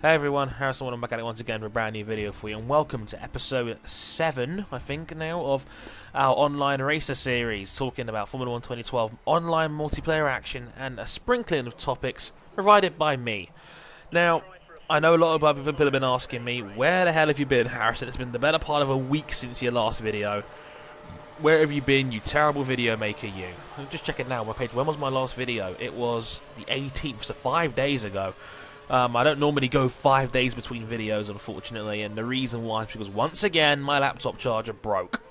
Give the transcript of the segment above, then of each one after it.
Hey everyone, Harrison, I'm back at it once again for a brand new video for you, and welcome to episode 7, I think now, of our online racer series, talking about Formula 1 2012 online multiplayer action and a sprinkling of topics provided by me. Now, I know a lot of people have been asking me, where the hell have you been, Harrison? It's been the better part of a week since your last video. Where have you been, you terrible video maker, you? Just check it now on my page. When was my last video? It was the 18th, so 5 days ago. I don't normally go 5 days between videos, unfortunately, and the reason why is because, once again, my laptop charger broke.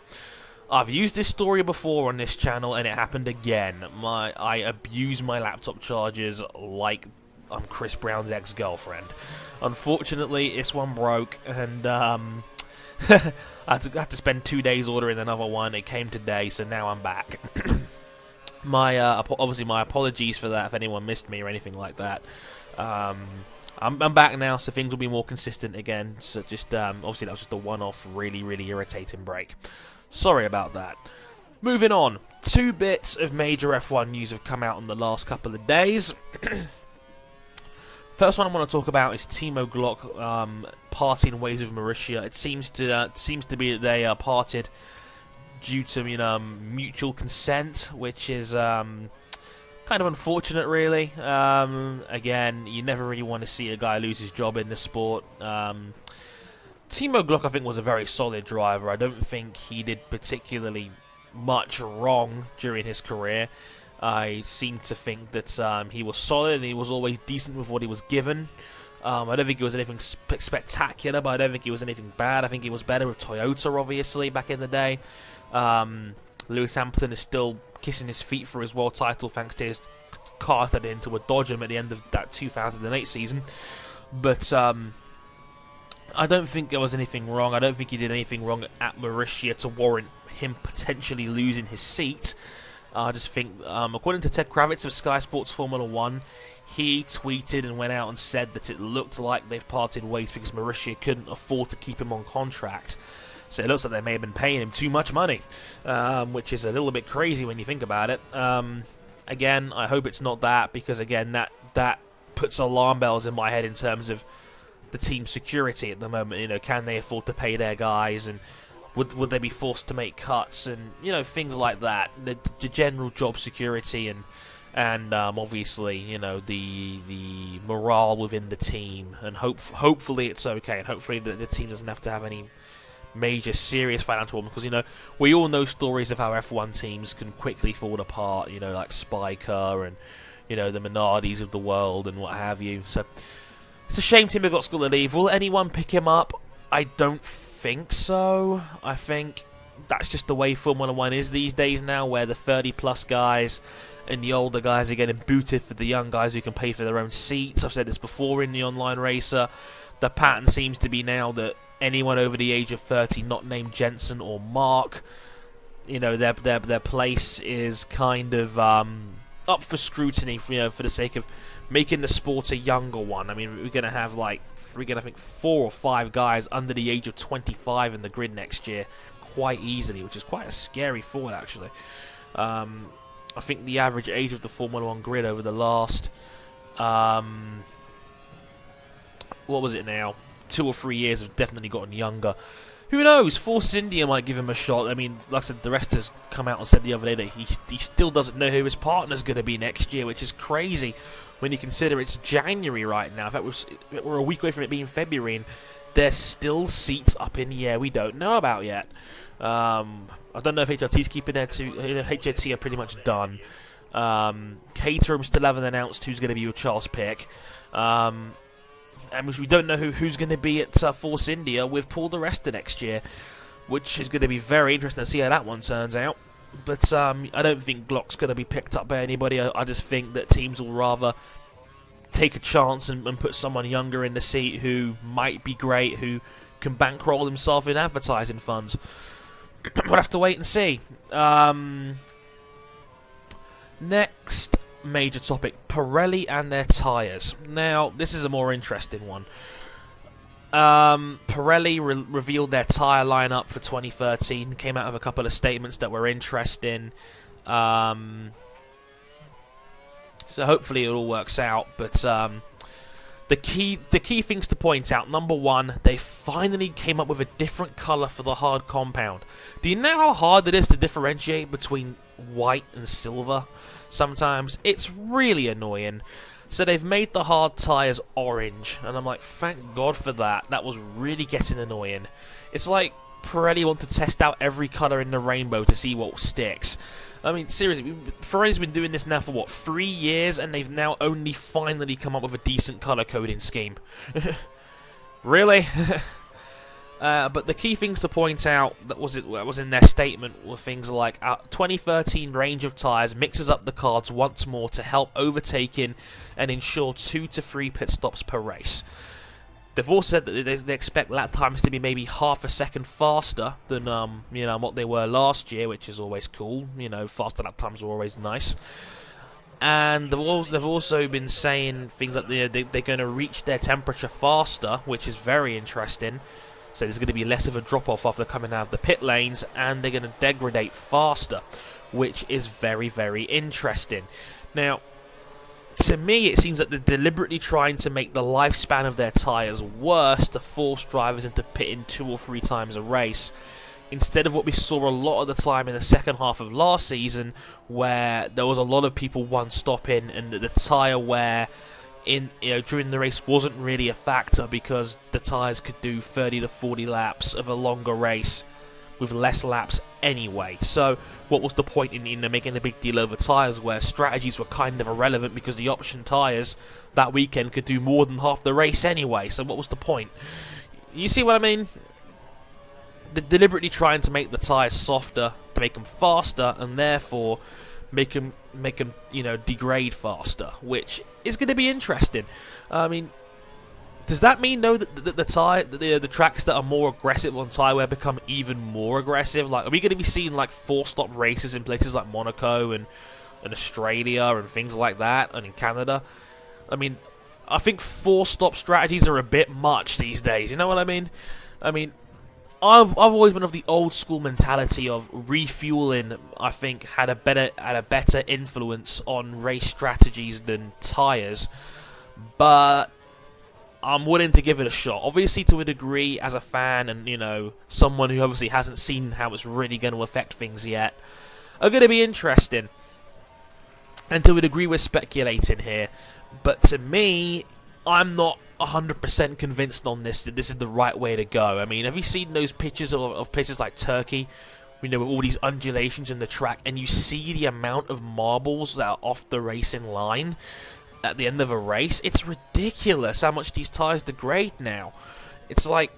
I've used this story before on this channel, and it happened again. I abuse my laptop chargers like I'm Chris Brown's ex-girlfriend. Unfortunately, this one broke, and I had to spend 2 days ordering another one. It came today, so now I'm back. Obviously, my apologies for that if anyone missed me or anything like that. I'm back now, so things will be more consistent again. So just obviously that was just a one-off, really irritating break. Sorry about that. Moving on, 2 bits of major F1 news have come out in the last couple of days. First one I want to talk about is Timo Glock parting ways with Marussia. It seems to be that they parted due to mutual consent, which is kind of unfortunate, really. Again, you never really want to see a guy lose his job in this sport. Timo Glock, I think, was a very solid driver. I don't think he did particularly much wrong during his career. I seem to think that he was solid and he was always decent with what he was given. I don't think he was anything spectacular, but I don't think he was anything bad. I think he was better with Toyota, obviously, back in the day. Lewis Hamilton is still kissing his feet for his world title thanks to his car that into a Dodgem at the end of that 2008 season. But I don't think there was anything wrong. I don't think he did anything wrong at Marussia to warrant him potentially losing his seat. I just think, according to Ted Kravitz of Sky Sports Formula 1, he tweeted and went out and said that it looked like they've parted ways because Marussia couldn't afford to keep him on contract. So it looks like they may have been paying him too much money, which is a little bit crazy when you think about it. Again, I hope it's not that, because again, that puts alarm bells in my head in terms of the team's security at the moment. Can they afford to pay their guys, and would they be forced to make cuts, and things like that. The general job security and obviously the morale within the team, and hopefully it's okay, and hopefully the team doesn't have to have any major serious financial problems, because we all know stories of how F1 teams can quickly fall apart, like Spiker and the Minardis of the world and what have you. So it's a shame Timo Glock's got to leave. Will anyone pick him up? I don't think so. I think that's just the way Formula 1 is these days now, where the 30+ guys and the older guys are getting booted for the young guys who can pay for their own seats. I've said this before in the online racer. The pattern seems to be now that anyone over the age of 30, not named Jensen or Mark, their place is kind of up for scrutiny, for the sake of making the sport a younger one. I mean, we're gonna have I think 4 or 5 guys under the age of 25 in the grid next year, quite easily, which is quite a scary thought, actually. I think the average age of the Formula 1 grid over the last, what was it now? 2 or 3 years have definitely gotten younger. Who knows? Force India might give him a shot. I mean, like I said, the rest has come out and said the other day that he still doesn't know who his partner's going to be next year, which is crazy when you consider it's January right now. In fact, we're a week away from it being February, and there's still seats up in the air we don't know about yet. I don't know if HRT's keeping their two. HRT are pretty much done. Caterham still haven't announced who's going to be your Charles pick. And we don't know who's going to be at Force India with Paul di Resta next year, which is going to be very interesting to see how that one turns out. But I don't think Glock's going to be picked up by anybody. I just think that teams will rather take a chance and put someone younger in the seat who might be great, who can bankroll himself in advertising funds. We'll have to wait and see. Next major topic, Pirelli and their tyres. Now, this is a more interesting one. Pirelli revealed their tyre lineup for 2013, came out with a couple of statements that were interesting. So hopefully it all works out, but The key things to point out: number one, they finally came up with a different colour for the hard compound. Do you know how hard it is to differentiate between white and silver? Sometimes it's really annoying. So they've made the hard tyres orange, and I'm like, thank God for that. That was really getting annoying. It's like Pirelli want to test out every colour in the rainbow to see what sticks. I mean, seriously, Pirelli's been doing this now for, what, 3 years, and they've now only finally come up with a decent colour coding scheme. Really? But the key things to point out that was in their statement were things like 2013 range of tyres mixes up the cards once more to help overtaking and ensure 2 to 3 pit stops per race. They've also said that they expect lap times to be maybe half a second faster than what they were last year, which is always cool. Faster lap times are always nice. And they've also been saying things like they're going to reach their temperature faster, which is very interesting. So there's going to be less of a drop-off after coming out of the pit lanes, and they're going to degrade faster, which is very, very interesting. Now, to me, it seems that they're deliberately trying to make the lifespan of their tyres worse to force drivers into pitting 2 or 3 times a race, instead of what we saw a lot of the time in the second half of last season, where there was a lot of people one-stopping and the tyre wear during the race wasn't really a factor because the tyres could do 30 to 40 laps of a longer race with less laps anyway. So what was the point in making a big deal over tyres where strategies were kind of irrelevant because the option tyres that weekend could do more than half the race anyway? So what was the point? You see what I mean? They're deliberately trying to make the tyres softer to make them faster, and therefore make them degrade faster, which is going to be interesting. I mean, does that mean though that the tracks that are more aggressive on tyre wear become even more aggressive? Like, are we going to be seeing like 4-stop races in places like Monaco and Australia and things like that, and in Canada? I mean, I think 4-stop strategies are a bit much these days. You know what I mean? I've always been of the old school mentality of refueling. I think had a better influence on race strategies than tyres, but I'm willing to give it a shot. Obviously, to a degree, as a fan and someone who obviously hasn't seen how it's really going to affect things yet, are going to be interesting. And to a degree, we're speculating here, but to me, I'm not 100% convinced on this that this is the right way to go. I mean, have you seen those pictures of places like Turkey, with all these undulations in the track, and you see the amount of marbles that are off the racing line at the end of a race? It's ridiculous how much these tyres degrade now. It's like,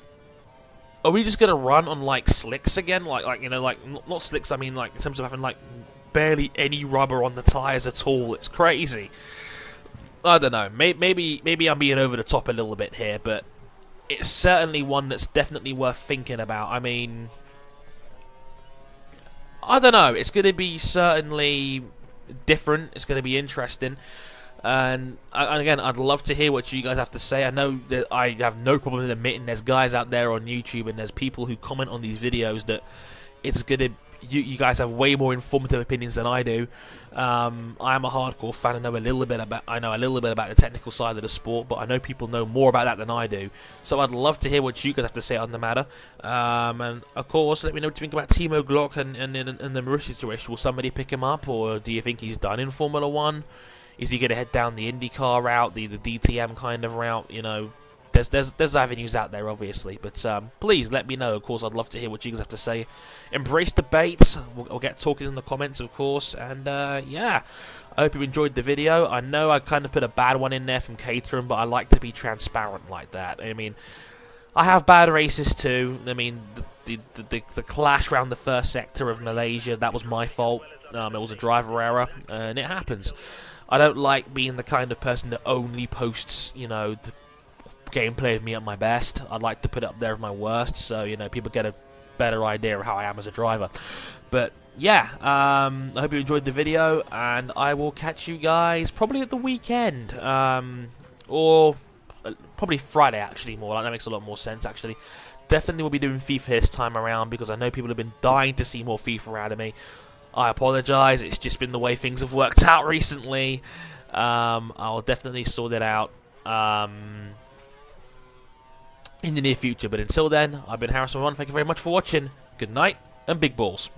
are we just gonna run on like slicks again? Like not slicks. I mean, like in terms of having like barely any rubber on the tyres at all. It's crazy. I don't know. Maybe I'm being over the top a little bit here, but it's certainly one that's definitely worth thinking about. I mean, I don't know. It's going to be certainly different. It's going to be interesting. And again, I'd love to hear what you guys have to say. I know that I have no problem in admitting there's guys out there on YouTube and there's people who comment on these videos that it's going to... You guys have way more informative opinions than I do. I am a hardcore fan. I know a little bit about the technical side of the sport, but I know people know more about that than I do. So I'd love to hear what you guys have to say on the matter. And of course, let me know what you think about Timo Glock and the Marussia situation. Will somebody pick him up, or do you think he's done in Formula 1? Is he going to head down the IndyCar route, the DTM kind of route? There's avenues out there, obviously, but please let me know. Of course, I'd love to hear what you guys have to say. Embrace debates. We'll get talking in the comments, of course, and yeah, I hope you enjoyed the video. I know I kind of put a bad one in there from Caterham, but I like to be transparent like that. I mean, I have bad races too. I mean, the clash around the first sector of Malaysia, that was my fault. It was a driver error, and it happens. I don't like being the kind of person that only posts, the gameplay of me at my best. I'd like to put it up there at my worst, so people get a better idea of how I am as a driver. But yeah, I hope you enjoyed the video, and I will catch you guys probably at the weekend, or probably Friday actually. That makes a lot more sense actually. Definitely will be doing FIFA this time around because I know people have been dying to see more FIFA out of me. I apologise, it's just been the way things have worked out recently. I'll definitely sort it out. in the near future. But until then, I've been Harrison Ron. Thank you very much for watching. Good night and big balls.